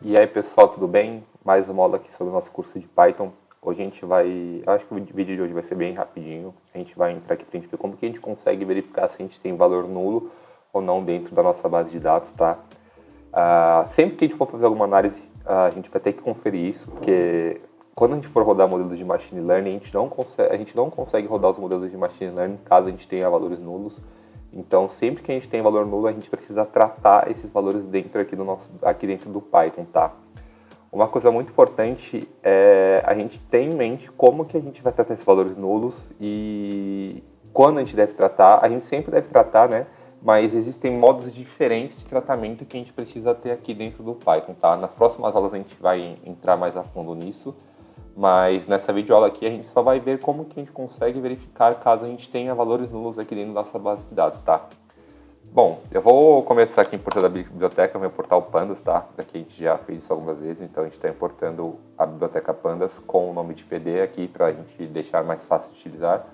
E aí pessoal, tudo bem? Mais uma aula aqui sobre o nosso curso de Python. Hoje a gente vai, eu acho que o vídeo de hoje vai ser bem rapidinho. A gente vai entrar aqui para a gente ver como que a gente consegue verificar se a gente tem valor nulo ou não dentro da nossa base de dados, tá? Sempre que a gente for fazer alguma análise, a gente vai ter que conferir isso, porque quando a gente for rodar modelos de machine learning, a gente não consegue rodar os modelos de machine learning caso a gente tenha valores nulos. Então, sempre que a gente tem valor nulo, a gente precisa tratar esses valores dentro aqui dentro do Python, tá? Uma coisa muito importante é a gente ter em mente como que a gente vai tratar esses valores nulos e quando a gente deve tratar. A gente sempre deve tratar, né? Mas existem modos diferentes de tratamento que a gente precisa ter aqui dentro do Python, tá? Nas próximas aulas a gente vai entrar mais a fundo nisso, mas nessa videoaula aqui a gente só vai ver como que a gente consegue verificar caso a gente tenha valores nulos aqui dentro da nossa base de dados, tá? Bom, eu vou começar aqui importando a biblioteca, vou importar o Pandas, tá? Aqui a gente já fez isso algumas vezes, então a gente está importando a biblioteca Pandas com o nome de PD aqui para a gente deixar mais fácil de utilizar.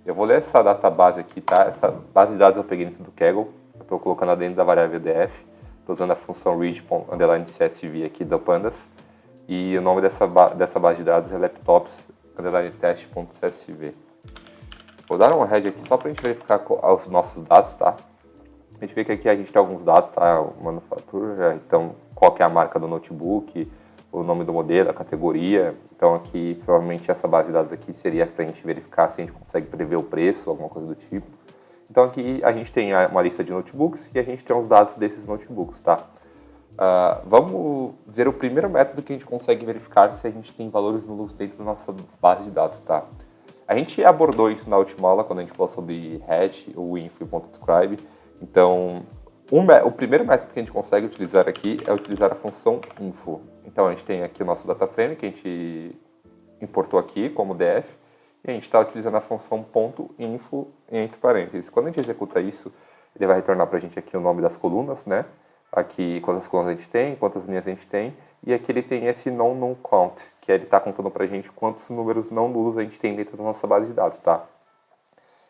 Eu vou ler essa database aqui, tá? Essa base de dados eu peguei dentro do Kaggle, eu estou colocando ela dentro da variável df, estou usando a função read_csv aqui do Pandas, e o nome dessa base de dados é laptops_test.csv. Vou dar um head aqui só para a gente verificar os nossos dados, tá? A gente vê que aqui a gente tem alguns dados, tá? Manufatura, então qual que é a marca do notebook, o nome do modelo, a categoria. Então aqui, provavelmente essa base de dados aqui seria para a gente verificar se a gente consegue prever o preço, alguma coisa do tipo. Então aqui a gente tem uma lista de notebooks e a gente tem os dados desses notebooks, tá? Vamos ver o primeiro método que a gente consegue verificar se a gente tem valores nulos dentro da nossa base de dados, tá? A gente abordou isso na última aula, quando a gente falou sobre hash, o info e o .describe. Então, o primeiro método que a gente consegue utilizar aqui é utilizar a função info. Então, a gente tem aqui o nosso data frame, que a gente importou aqui como df, e a gente está utilizando a função .info entre parênteses. Quando a gente executa isso, ele vai retornar para a gente aqui o nome das colunas, né? Aqui quantas colunas a gente tem, quantas linhas a gente tem, e aqui ele tem esse non-count, que ele está contando para a gente quantos números não nulos a gente tem dentro da nossa base de dados, tá?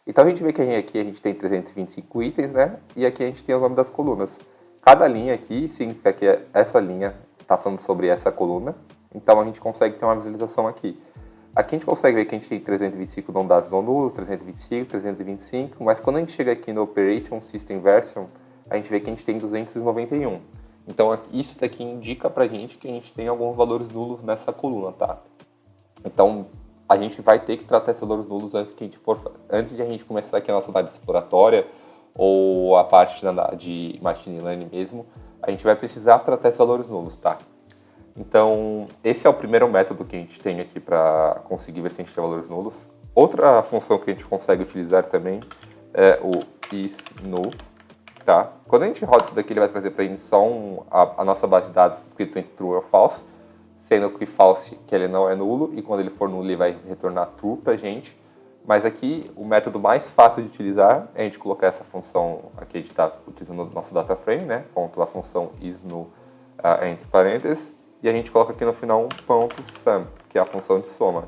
Então a gente vê que aqui a gente tem 325 itens, né? E aqui a gente tem o nome das colunas. Cada linha aqui significa que essa linha está falando sobre essa coluna. Então a gente consegue ter uma visualização aqui. Aqui a gente consegue ver que a gente tem 325 não dados não nulos, 325, 325. Mas quando a gente chega aqui no Operation System Version, a gente vê que a gente tem 291. Então isso daqui indica pra gente que a gente tem alguns valores nulos nessa coluna, tá? Então a gente vai ter que tratar esses valores nulos antes de a gente começar aqui a nossa análise exploratória ou a parte de machine learning mesmo, a gente vai precisar tratar esses valores nulos, tá? Então, esse é o primeiro método que a gente tem aqui para conseguir ver se a gente tem valores nulos. Outra função que a gente consegue utilizar também é o isNull, tá? Quando a gente roda isso daqui, ele vai trazer para a gente só a nossa base de dados escrito em true ou false, sendo que false, que ele não é nulo, e quando ele for nulo, ele vai retornar true pra gente. Mas aqui, o método mais fácil de utilizar é a gente colocar essa função, aqui a gente está utilizando o nosso data frame, né? Ponto, a função isNull entre parênteses, e a gente coloca aqui no final um ponto sum, que é a função de soma.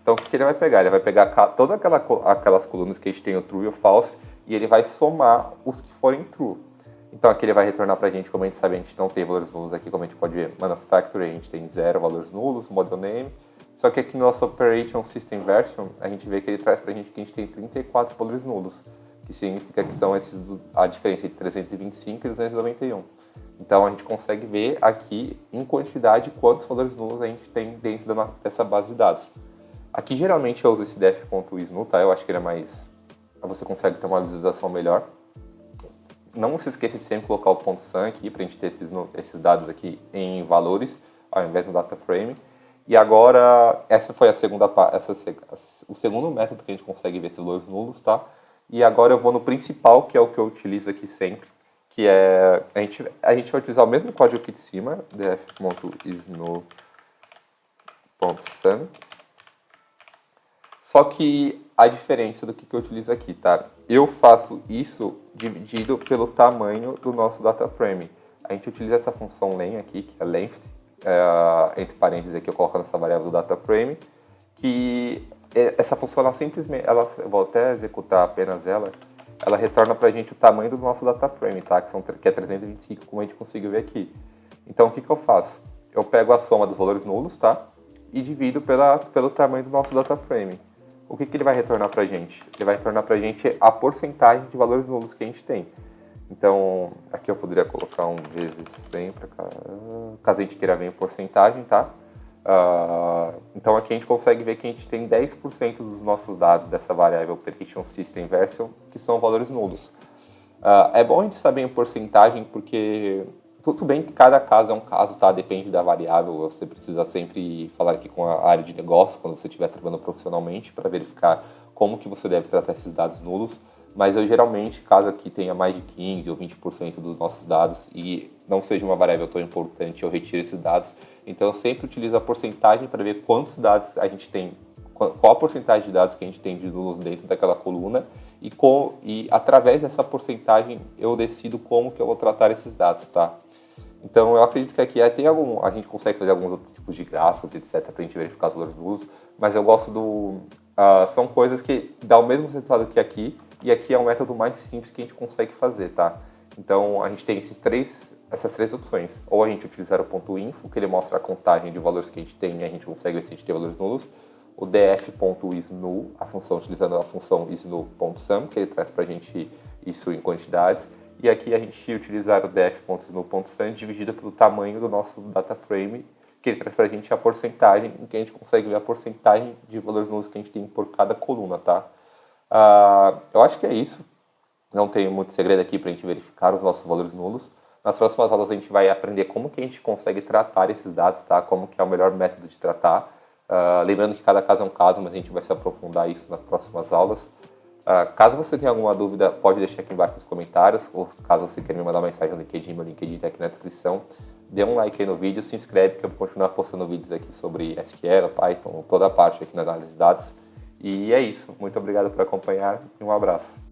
Então, o que ele vai pegar? Ele vai pegar todas aquelas colunas que a gente tem o true e o false, e ele vai somar os que forem true. Então aqui ele vai retornar para a gente, como a gente sabe, a gente não tem valores nulos aqui, como a gente pode ver, Manufacturer, a gente tem 0 valores nulos, Model Name, só que aqui no nosso Operation System Version, a gente vê que ele traz para a gente que a gente tem 34 valores nulos, que significa que são a diferença entre 325 e 291. Então a gente consegue ver aqui, em quantidade, quantos valores nulos a gente tem dentro dessa base de dados. Aqui geralmente eu uso esse def.isNull, tá? Eu acho que ele é mais... você consegue ter uma visualização melhor. Não se esqueça de sempre colocar o ponto .sum aqui para a gente ter esses dados aqui em valores, ao invés do data frame. E agora, essa foi o segundo método que a gente consegue ver esses valores nulos, tá? E agora eu vou no principal, que é o que eu utilizo aqui sempre, que é... A gente vai utilizar o mesmo código aqui de cima, def.isNull.sum. Só que a diferença do que eu utilizo aqui, tá? Eu faço isso dividido pelo tamanho do nosso data frame. A gente utiliza essa função len aqui, que é length, entre parênteses aqui eu coloco nessa variável do data frame, que essa função, eu vou até executar apenas ela retorna pra gente o tamanho do nosso data frame, tá? Que é 325, como a gente conseguiu ver aqui. Então o que eu faço? eu pego a soma dos valores nulos, tá? E divido pelo tamanho do nosso data frame. O que ele vai retornar para a gente? Ele vai retornar para a gente a porcentagem de valores nulos que a gente tem. Então, aqui eu poderia colocar um vezes 100 para caso a gente queira ver em porcentagem, tá? Então aqui a gente consegue ver que a gente tem 10% dos nossos dados dessa variável prediction system version, que são valores nulos. É bom a gente saber em porcentagem, porque tudo bem que cada caso é um caso, tá? Depende da variável, você precisa sempre falar aqui com a área de negócio, quando você estiver trabalhando profissionalmente, para verificar como que você deve tratar esses dados nulos. Mas eu geralmente, caso aqui tenha mais de 15% ou 20% dos nossos dados e não seja uma variável tão importante, eu retiro esses dados. Então eu sempre utilizo a porcentagem para ver quantos dados a gente tem, qual a porcentagem de dados que a gente tem de nulos dentro daquela coluna e através dessa porcentagem eu decido como que eu vou tratar esses dados, tá? Então eu acredito que aqui a gente consegue fazer alguns outros tipos de gráficos, etc, para a gente verificar os valores nulos, mas eu gosto são coisas que dão o mesmo resultado que aqui, e aqui é o método mais simples que a gente consegue fazer, tá? Então a gente tem essas três opções. Ou a gente utilizar o ponto .info, que ele mostra a contagem de valores que a gente tem e a gente consegue ver se a gente tem valores nulos. O df.isNull, a função utilizando a função isNull.sum, que ele traz para a gente isso em quantidades. E aqui a gente utilizar o df.isNull.sum dividido pelo tamanho do nosso data frame, que ele traz para a gente a porcentagem, em que a gente consegue ver a porcentagem de valores nulos que a gente tem por cada coluna, tá? Eu acho que é isso. Não tem muito segredo aqui para a gente verificar os nossos valores nulos. Nas próximas aulas a gente vai aprender como que a gente consegue tratar esses dados, tá? Como que é o melhor método de tratar. Lembrando que cada caso é um caso, mas a gente vai se aprofundar isso nas próximas aulas. Caso você tenha alguma dúvida, pode deixar aqui embaixo nos comentários, ou caso você queira me mandar uma mensagem no LinkedIn, meu LinkedIn está aqui na descrição. Dê um like aí no vídeo, se inscreve que eu vou continuar postando vídeos aqui sobre SQL, Python, toda a parte aqui na análise de dados. E é isso. Muito obrigado por acompanhar e um abraço.